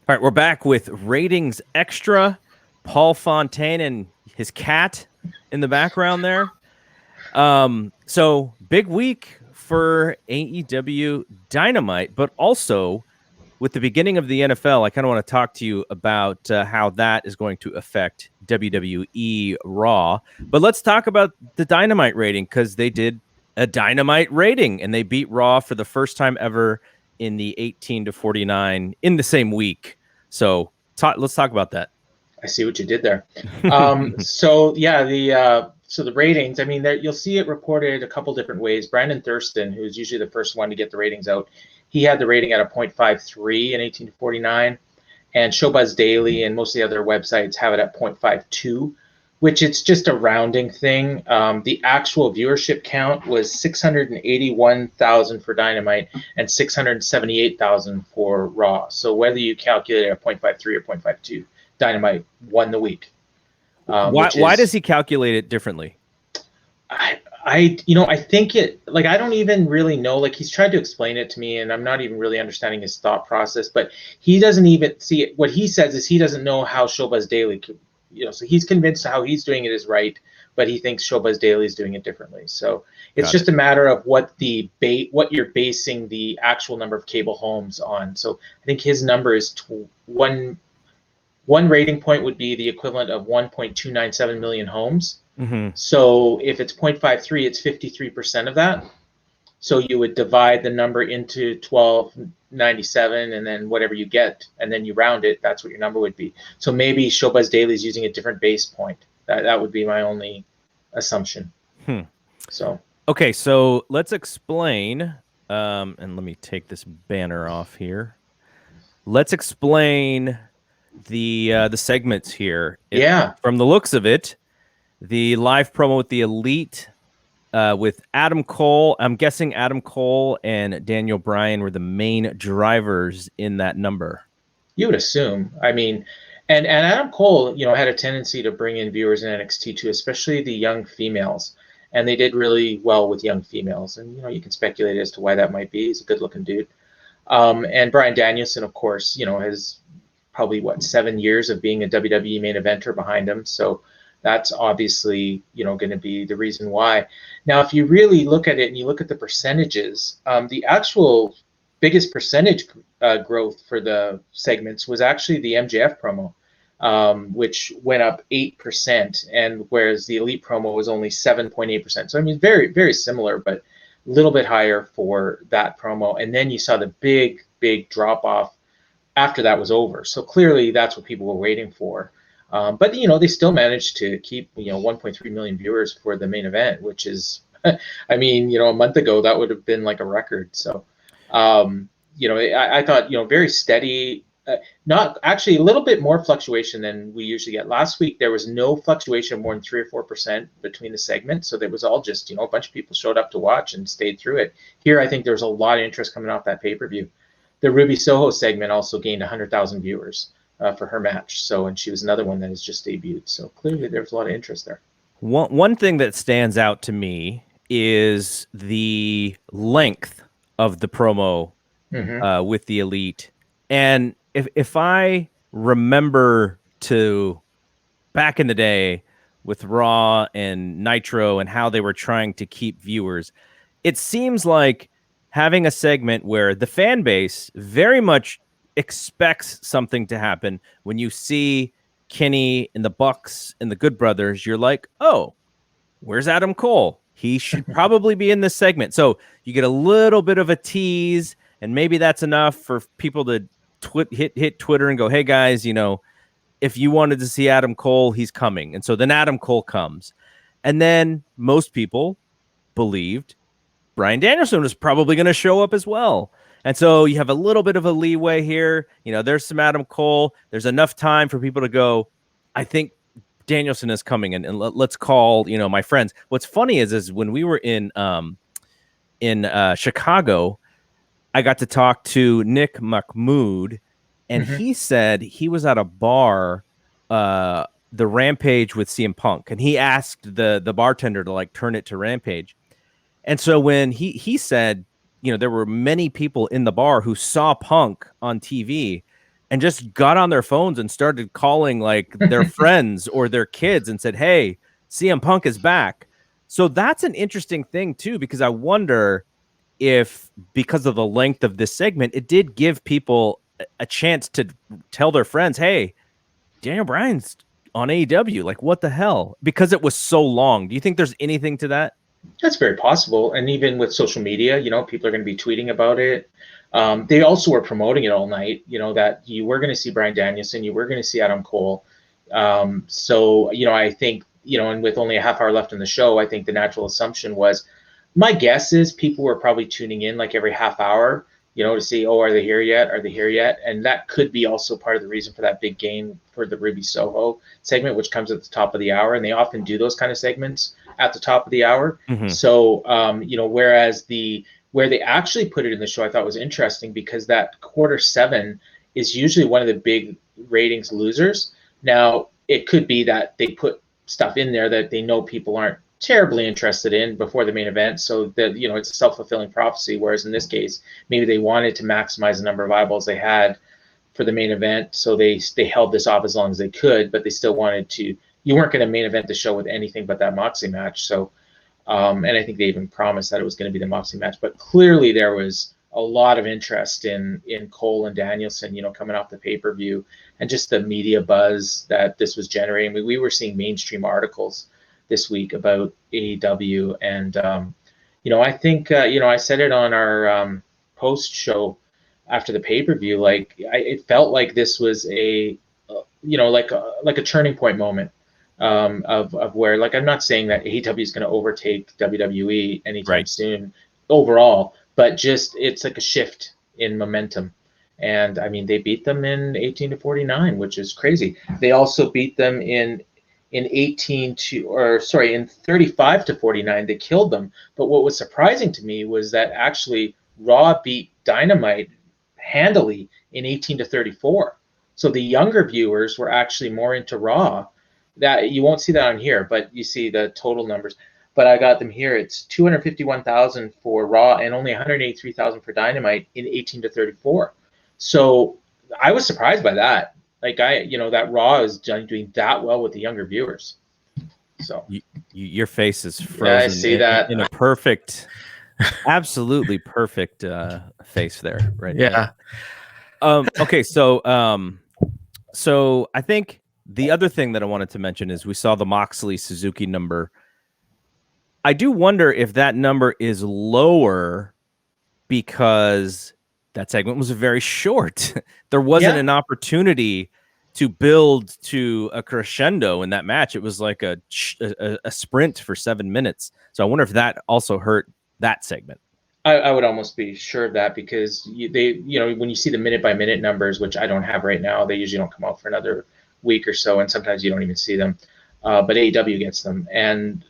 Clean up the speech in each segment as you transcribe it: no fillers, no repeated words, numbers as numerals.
All right, we're back with Ratings Extra. Paul Fontaine and his cat in the background there. So big week for AEW Dynamite, but also with the beginning of the NFL, I kind of want to talk to you about how that is going to affect WWE Raw. But let's talk about the Dynamite rating, because they did a Dynamite rating and they beat Raw for the first time ever in the 18-49 in the same week. So let's talk about that. I see what you did there. So the ratings, I mean, you'll see it reported a couple different ways. Brandon Thurston, who's usually the first one to get the ratings out, he had the rating at a 0.53 in 18-49, and Showbuzz Daily and most of the other websites have it at 0.52, which it's just a rounding thing. The actual viewership count was 681,000 for Dynamite and 678,000 for Raw. So whether you calculate it at 0.53 or 0.52, Dynamite won the week. Why does he calculate it differently? I think it, like, I don't even really know. Like, he's tried to explain it to me, and I'm not even really understanding his thought process. But he doesn't even see it. What he says is he doesn't know how Showbuzz Daily could, so he's convinced how he's doing it is right, but he thinks Showbuzz Daily is doing it differently. So it's just a matter of what you're basing the actual number of cable homes on. So I think his number is one rating point would be the equivalent of 1.297 million homes. Mm-hmm. So if it's 0.53, it's 53% of that. So you would divide the number into 1297 and then whatever you get, and then you round it. That's what your number would be. So maybe Showbuzz Daily is using a different base point. That would be my only assumption. So okay, so let's explain. And let me take this banner off here. Let's explain the segments here. From the looks of it, the live promo with the Elite with Adam Cole. I'm guessing Adam Cole and Daniel Bryan were the main drivers in that number. You would assume. I mean, and Adam Cole, had a tendency to bring in viewers in NXT too, especially the young females. And they did really well with young females. And, you can speculate as to why that might be. He's a good-looking dude. And Bryan Danielson, of course, has probably 7 years of being a WWE main eventer behind him. So that's obviously, going to be the reason why. Now, if you really look at it and you look at the percentages, the actual biggest percentage growth for the segments was actually the MJF promo, which went up 8%, and whereas the Elite promo was only 7.8%. So, I mean, very, very similar, but a little bit higher for that promo. And then you saw the big, big drop off after that was over. So clearly that's what people were waiting for. But, they still managed to keep, 1.3 million viewers for the main event, which is, I mean, a month ago, that would have been like a record. So, I thought, very steady, not actually a little bit more fluctuation than we usually get. Last week, there was no fluctuation more than 3 or 4% between the segments. So there was all just, a bunch of people showed up to watch and stayed through it. Here, I think there's a lot of interest coming off that pay-per-view. The Ruby Soho segment also gained 100,000 viewers for her match. So, and she was another one that has just debuted. So clearly there's a lot of interest there. One thing that stands out to me is the length of the promo with the Elite. And if I remember to back in the day with Raw and Nitro and how they were trying to keep viewers, it seems like having a segment where the fan base very much expects something to happen. When you see Kenny and the Bucks and the Good Brothers, you're like, oh, where's Adam Cole? He should probably be in this segment. So you get a little bit of a tease, and maybe that's enough for people to hit Twitter and go, hey guys, if you wanted to see Adam Cole, he's coming. And so then Adam Cole comes. And then most people believed Bryan Danielson was probably going to show up as well. And so you have a little bit of a leeway here. There's some Adam Cole. There's enough time for people to go, I think Danielson is coming, and let's call, my friends. What's funny is when we were in Chicago, I got to talk to Nick Mahmood, and he said he was at a bar, the Rampage with CM Punk, and he asked the bartender to turn it to Rampage. And so when he said, there were many people in the bar who saw Punk on TV, and just got on their phones and started calling like their friends or their kids and said, "Hey, CM Punk is back." So that's an interesting thing too, because I wonder if, because of the length of this segment, it did give people a chance to tell their friends, "Hey, Daniel Bryan's on AEW." Like, what the hell? Because it was so long. Do you think there's anything to that? That's very possible. And even with social media, people are going to be tweeting about it. They also were promoting it all night, that you were going to see Bryan Danielson, you were going to see Adam Cole. So, I think, and with only a half hour left in the show, I think the natural assumption was, my guess is people were probably tuning in like every half hour, to see, oh, are they here yet? Are they here yet? And that could be also part of the reason for that big gain for the Ruby Soho segment, which comes at the top of the hour. And they often do those kind of segments at the top of the hour. Mm-hmm. So, whereas where they actually put it in the show, I thought was interesting, because that quarter 7 is usually one of the big ratings losers. Now, it could be that they put stuff in there that they know people aren't terribly interested in before the main event, so that it's a self-fulfilling prophecy. Whereas in this case, maybe they wanted to maximize the number of eyeballs they had for the main event, so they held this off as long as they could, but they still wanted to. You weren't going to main event the show with anything but that Moxley match. So, and I think they even promised that it was going to be the Moxley match. But clearly there was a lot of interest in Cole and Danielson, coming off the pay-per-view, and just the media buzz that this was generating. I mean, we were seeing mainstream articles this week about AEW, and I think I said it on our post show after the pay-per-view. Like, it felt like this was a like a turning point moment. Of where, like, I'm not saying that AEW is going to overtake WWE anytime soon overall, but just it's like a shift in momentum. And I mean, they beat them in 18-49, which is crazy. They also beat them in 35-49. They killed them. But what was surprising to me was that actually Raw beat Dynamite handily in 18-34. So the younger viewers were actually more into Raw. That you won't see that on here, but you see the total numbers. But I got them here. It's 251,000 for Raw and only 183,000 for Dynamite in 18-34. So I was surprised by that. Like, that Raw is doing that well with the younger viewers. So your face is frozen. Yeah, I see that in a perfect, absolutely perfect face there, right? Yeah. Okay, so I think the other thing that I wanted to mention is we saw the Moxley Suzuki number. I do wonder if that number is lower because that segment was very short. There wasn't an opportunity to build to a crescendo in that match. It was like a sprint for 7 minutes. So I wonder if that also hurt that segment. I would almost be sure of that, because when you see the minute by minute numbers, which I don't have right now, they usually don't come out for another week or so, and sometimes you don't even see them. But AEW gets them, and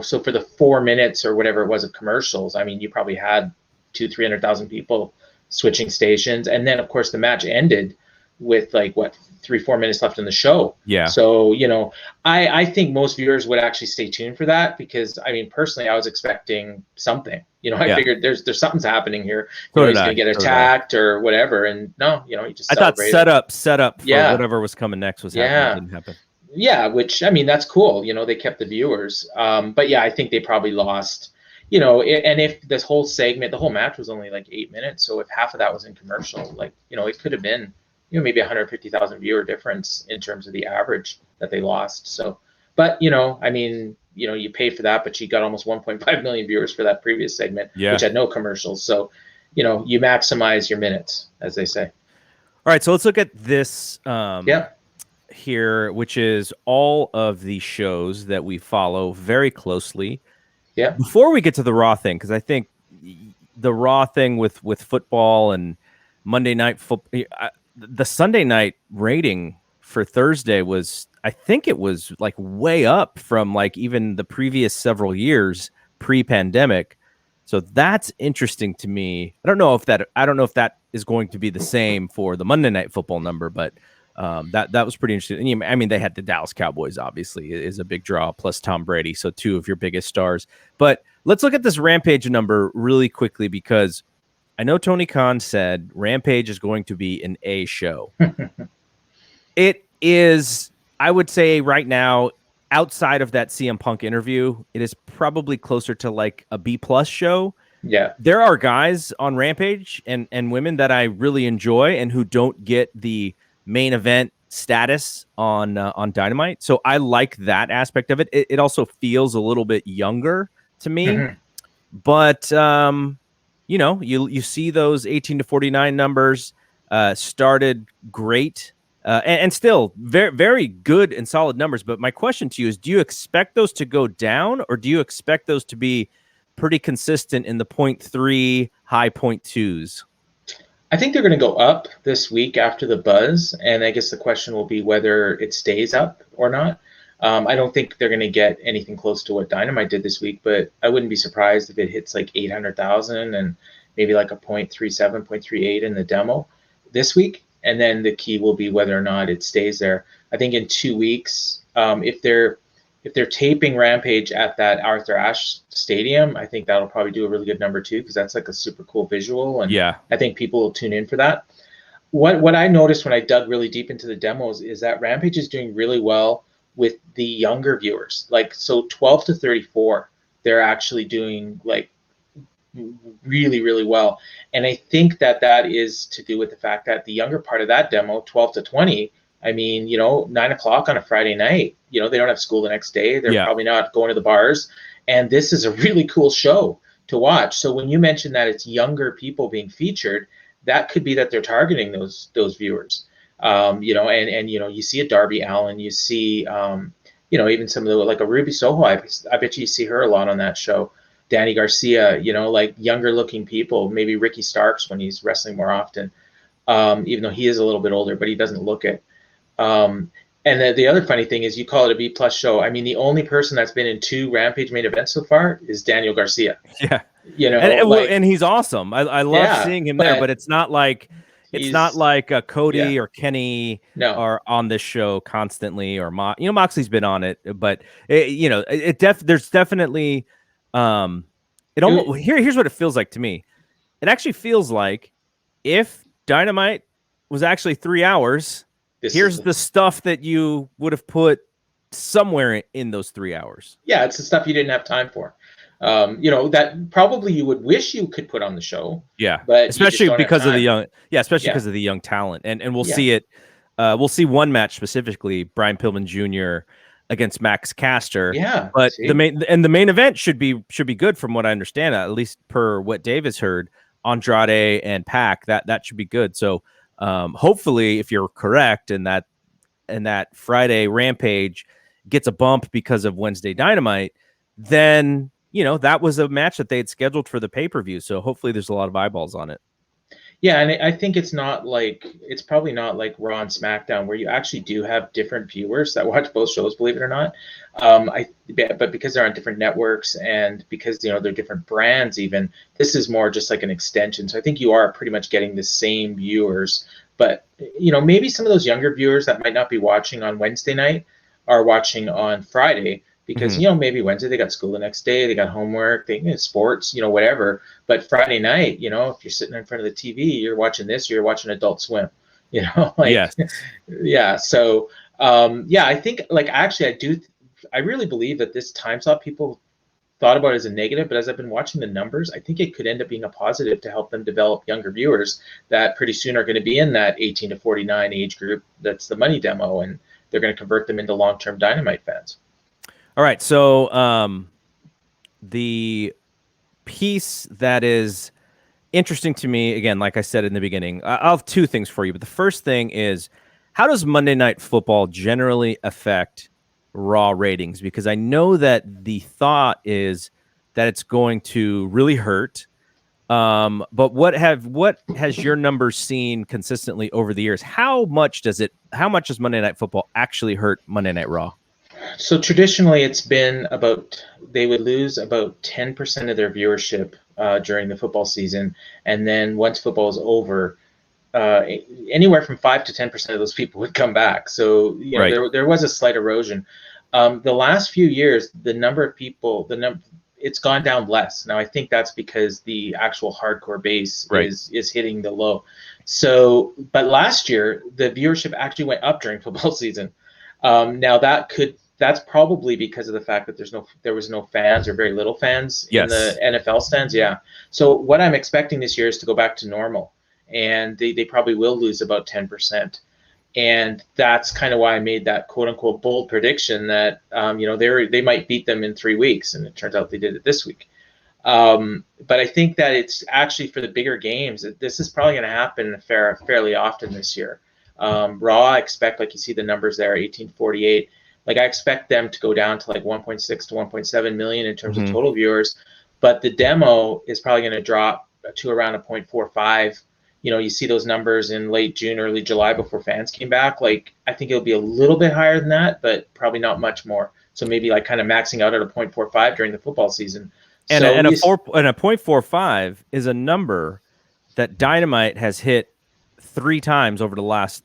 so for the 4 minutes or whatever it was of commercials, I mean, you probably had 200,000-300,000 people switching stations, and then of course the match ended with 3-4 minutes left in the show. Yeah. So I think most viewers would actually stay tuned for that, because I mean, personally, I was expecting something. I figured there's something's happening here. He's going to get attacked or whatever, and no, he just. I thought set up for whatever was coming next was happening. Didn't happen. Yeah, which, I mean, that's cool. They kept the viewers. But yeah, I think they probably lost. And if this whole segment, the whole match was only like 8 minutes, so if half of that was in commercial, it could have been, maybe 150,000 viewer difference in terms of the average that they lost. So, but I mean, you pay for that, but you got almost 1.5 million viewers for that previous segment, which had no commercials. So, you maximize your minutes, as they say. All right, so let's look at this here, which is all of the shows that we follow very closely. Yeah. Before we get to the Raw thing, because I think the Raw thing with football and Monday Night Football, the Sunday night rating for Thursday was, I think it was like way up from like even the previous several years pre-pandemic. So that's interesting to me. I don't know if that is going to be the same for the Monday Night Football number, but that was pretty interesting. And I mean, they had the Dallas Cowboys, obviously, is a big draw, plus Tom Brady, so two of your biggest stars. But let's look at this Rampage number really quickly, because I know Tony Khan said Rampage is going to be an A show. It is, I would say right now, outside of that CM Punk interview, it is probably closer to like a B plus show. Yeah. There are guys on Rampage and women that I really enjoy and who don't get the main event status on Dynamite. So I like that aspect of it. It also feels a little bit younger to me. Mm-hmm. But you see those 18 to 49 numbers started great and still very, very good and solid numbers. But my question to you is, do you expect those to go down, or do you expect those to be pretty consistent in the 0.3 high 0.2s? I think they're going to go up this week after the buzz, and I guess the question will be whether it stays up or not. I don't think they're going to get anything close to what Dynamite did this week, but I wouldn't be surprised if it hits like 800,000 and maybe like a 0.37, 0.38 in the demo this week. And then the key will be whether or not it stays there. I think in 2 weeks, if they're taping Rampage at that Arthur Ashe Stadium, I think that'll probably do a really good number too, because that's like a super cool visual, and Yeah. I think people will tune in for that. What I noticed when I dug really deep into the demos is that Rampage is doing really well with the younger viewers. Like, so 12 to 34, they're actually doing like really, really well. And I think that is to do with the fact that the younger part of that demo, 12 to 20, I mean, 9 o'clock on a Friday night, they don't have school the next day. They're probably not going to the bars. And this is a really cool show to watch. So when you mention that it's younger people being featured, that could be that they're targeting those viewers. And you see a Darby Allin, you see, even some of the, like a Ruby Soho, I bet you see her a lot on that show. Danny Garcia, like younger looking people, maybe Ricky Starks when he's wrestling more often, even though he is a little bit older, but he doesn't look it. And the other funny thing is you call it a B plus show. I mean, the only person that's been in 2 Rampage main events so far is Daniel Garcia. Yeah. And he's awesome. I love seeing him there, but it's not like Cody or Kenny are on this show constantly, or Moxley's been on it, but there's definitely here's what it feels like to me. It actually feels like if Dynamite was actually 3 hours, here's the stuff that you would have put somewhere in those 3 hours. Yeah, it's the stuff you didn't have time for. That probably you would wish you could put on the show. Yeah, but especially because of the young. Yeah, especially because of the young talent, and we'll see it. We'll see one match specifically, Brian Pillman Jr. against Max Caster. Yeah, but the main event should be good from what I understand, at least per what Dave has heard. Andrade and Pac, that should be good. So hopefully, if you're correct, and that Friday Rampage gets a bump because of Wednesday Dynamite, then that was a match that they had scheduled for the pay-per-view. So hopefully there's a lot of eyeballs on it. Yeah, and I think it's probably not like Raw and SmackDown where you actually do have different viewers that watch both shows, believe it or not. But because they're on different networks and because they're different brands, even this is more just like an extension. So I think you are pretty much getting the same viewers, but maybe some of those younger viewers that might not be watching on Wednesday night are watching on Friday. Because, maybe Wednesday they got school the next day, they got homework, sports, whatever. But Friday night, if you're sitting in front of the TV, you're watching this, you're watching Adult Swim, Yes. Yeah. So, I think actually I really believe that this time slot people thought about it as a negative, but as I've been watching the numbers, I think it could end up being a positive to help them develop younger viewers that pretty soon are going to be in that 18 to 49 age group. That's the money demo, and they're going to convert them into long-term Dynamite fans. All right, so the piece that is interesting to me, again, like I said in the beginning, I'll have 2 things for you. But the first thing is, how does Monday Night Football generally affect Raw ratings? Because I know that the thought is that it's going to really hurt. But what has your numbers seen consistently over the years? How much does Monday Night Football actually hurt Monday Night Raw? So traditionally, it's been they would lose about 10% of their viewership during the football season, and then once football is over, anywhere from 5 to 10% of those people would come back. So there was a slight erosion. The last few years, the number of people, it's gone down less. Now I think that's because the actual hardcore base is hitting the low. So, but last year the viewership actually went up during football season. Now that's probably because of the fact that there was no fans or very little fans in the NFL stands. Yeah. So what I'm expecting this year is to go back to normal, and they probably will lose about 10%. And that's kind of why I made that quote unquote bold prediction that they might beat them in 3 weeks, and it turns out they did it this week. But I think that it's actually for the bigger games. This is probably going to happen fairly often this year. Raw, I expect, like you see the numbers there, 1848. Like I expect them to go down to like 1.6 to 1.7 million in terms of total viewers, but the demo is probably going to drop to around a 0.45. You see those numbers in late June, early July before fans came back. Like I think it'll be a little bit higher than that, but probably not much more. So maybe like kind of maxing out at a 0.45 during the football season. And a 0.45 is a number that Dynamite has hit 3 times over the last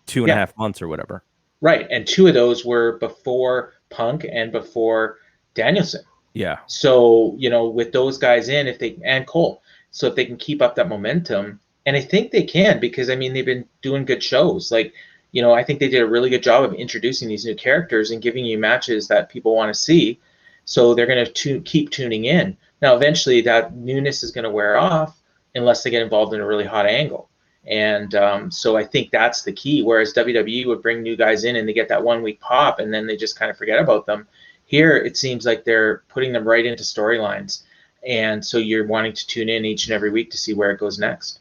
2.5 months or whatever. Right, and 2 of those were before Punk and before Danielson. Yeah. So with those guys in, and Cole, so if they can keep up that momentum. And I think they can, because I mean they've been doing good shows. Like, I think they did a really good job of introducing these new characters and giving you matches that people want to see. So they're going to keep tuning in. Now, eventually, that newness is going to wear off unless they get involved in a really hot angle. And so I think that's the key. Whereas WWE would bring new guys in and they get that 1 week pop, and then they just kind of forget about them. Here, it seems like they're putting them right into storylines. And so you're wanting to tune in each and every week to see where it goes next.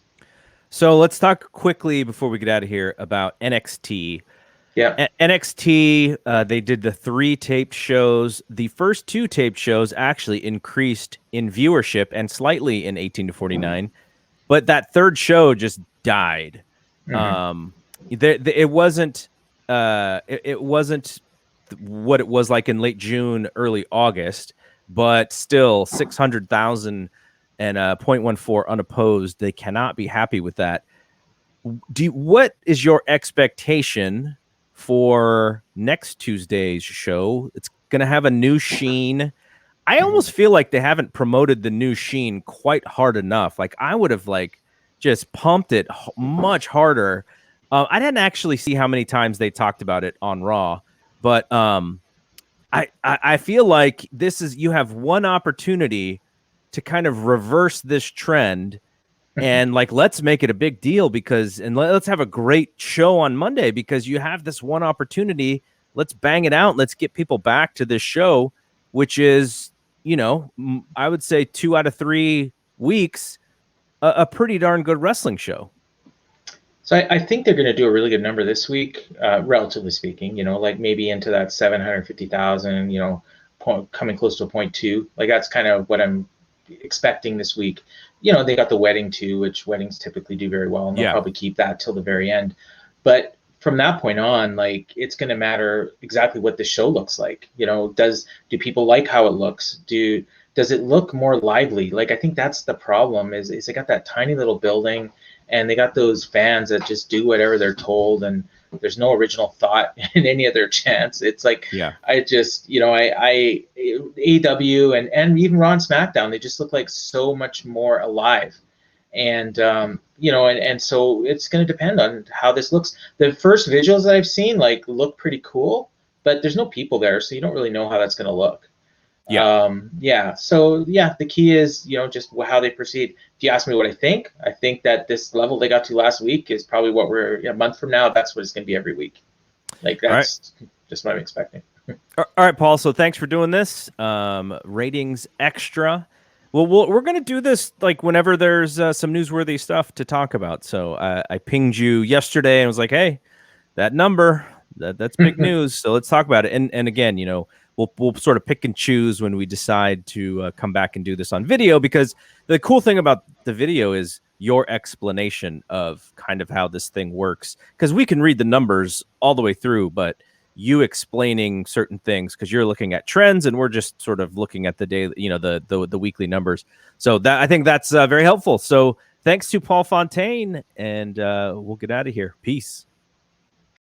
So let's talk quickly before we get out of here about NXT. Yeah. NXT, they did the 3 taped shows. The first 2 taped shows actually increased in viewership and slightly in 18 to 49, but that third show just died. Mm-hmm. It wasn't what it was like in late June, early August, but still 600,000 and 0.14 unopposed. They cannot be happy with that. What is your expectation for next Tuesday's show? It's going to have a new sheen. I almost feel like they haven't promoted the new sheen quite hard enough. Like I would have just pumped it much harder. I didn't actually see how many times they talked about it on Raw, but I feel like you have one opportunity to kind of reverse this trend, and let's make it a big deal let's have a great show on Monday because you have this one opportunity. Let's bang it out. Let's get people back to this show, which is, I would say 2 out of 3 weeks, a pretty darn good wrestling show. So I think they're going to do a really good number this week, relatively speaking, like maybe into that 750,000, coming close to a 0.2. Like that's kind of what I'm expecting this week. They got the wedding too, which weddings typically do very well, and they'll probably keep that till the very end. But from that point on, it's going to matter exactly what the show looks like. Do people like how it looks? Does it look more lively? I think that's the problem is they got that tiny little building, and they got those fans that just do whatever they're told, and there's no original thought in any of their chants. It's I just, I AEW and even Raw and SmackDown, they just look like so much more alive. And, and so it's going to depend on how this looks. The first visuals that I've seen, look pretty cool, but there's no people there, so you don't really know how that's going to look. So the key is, just how they proceed. If you ask me what I think that this level they got to last week is probably what we're a month from now. That's what it's going to be every week. That's just what I'm expecting. All right, Paul. So thanks for doing this. Ratings extra. Well, we're going to do this whenever there's some newsworthy stuff to talk about. So I pinged you yesterday and was like, hey, that number, that's big news. So let's talk about it. And again, we'll sort of pick and choose when we decide to come back and do this on video, because the cool thing about the video is your explanation of kind of how this thing works, because we can read the numbers all the way through, but you explaining certain things because you're looking at trends and we're just sort of looking at the daily, the weekly numbers. So that I think that's very helpful. So thanks to Paul Fontaine, and we'll get out of here. Peace.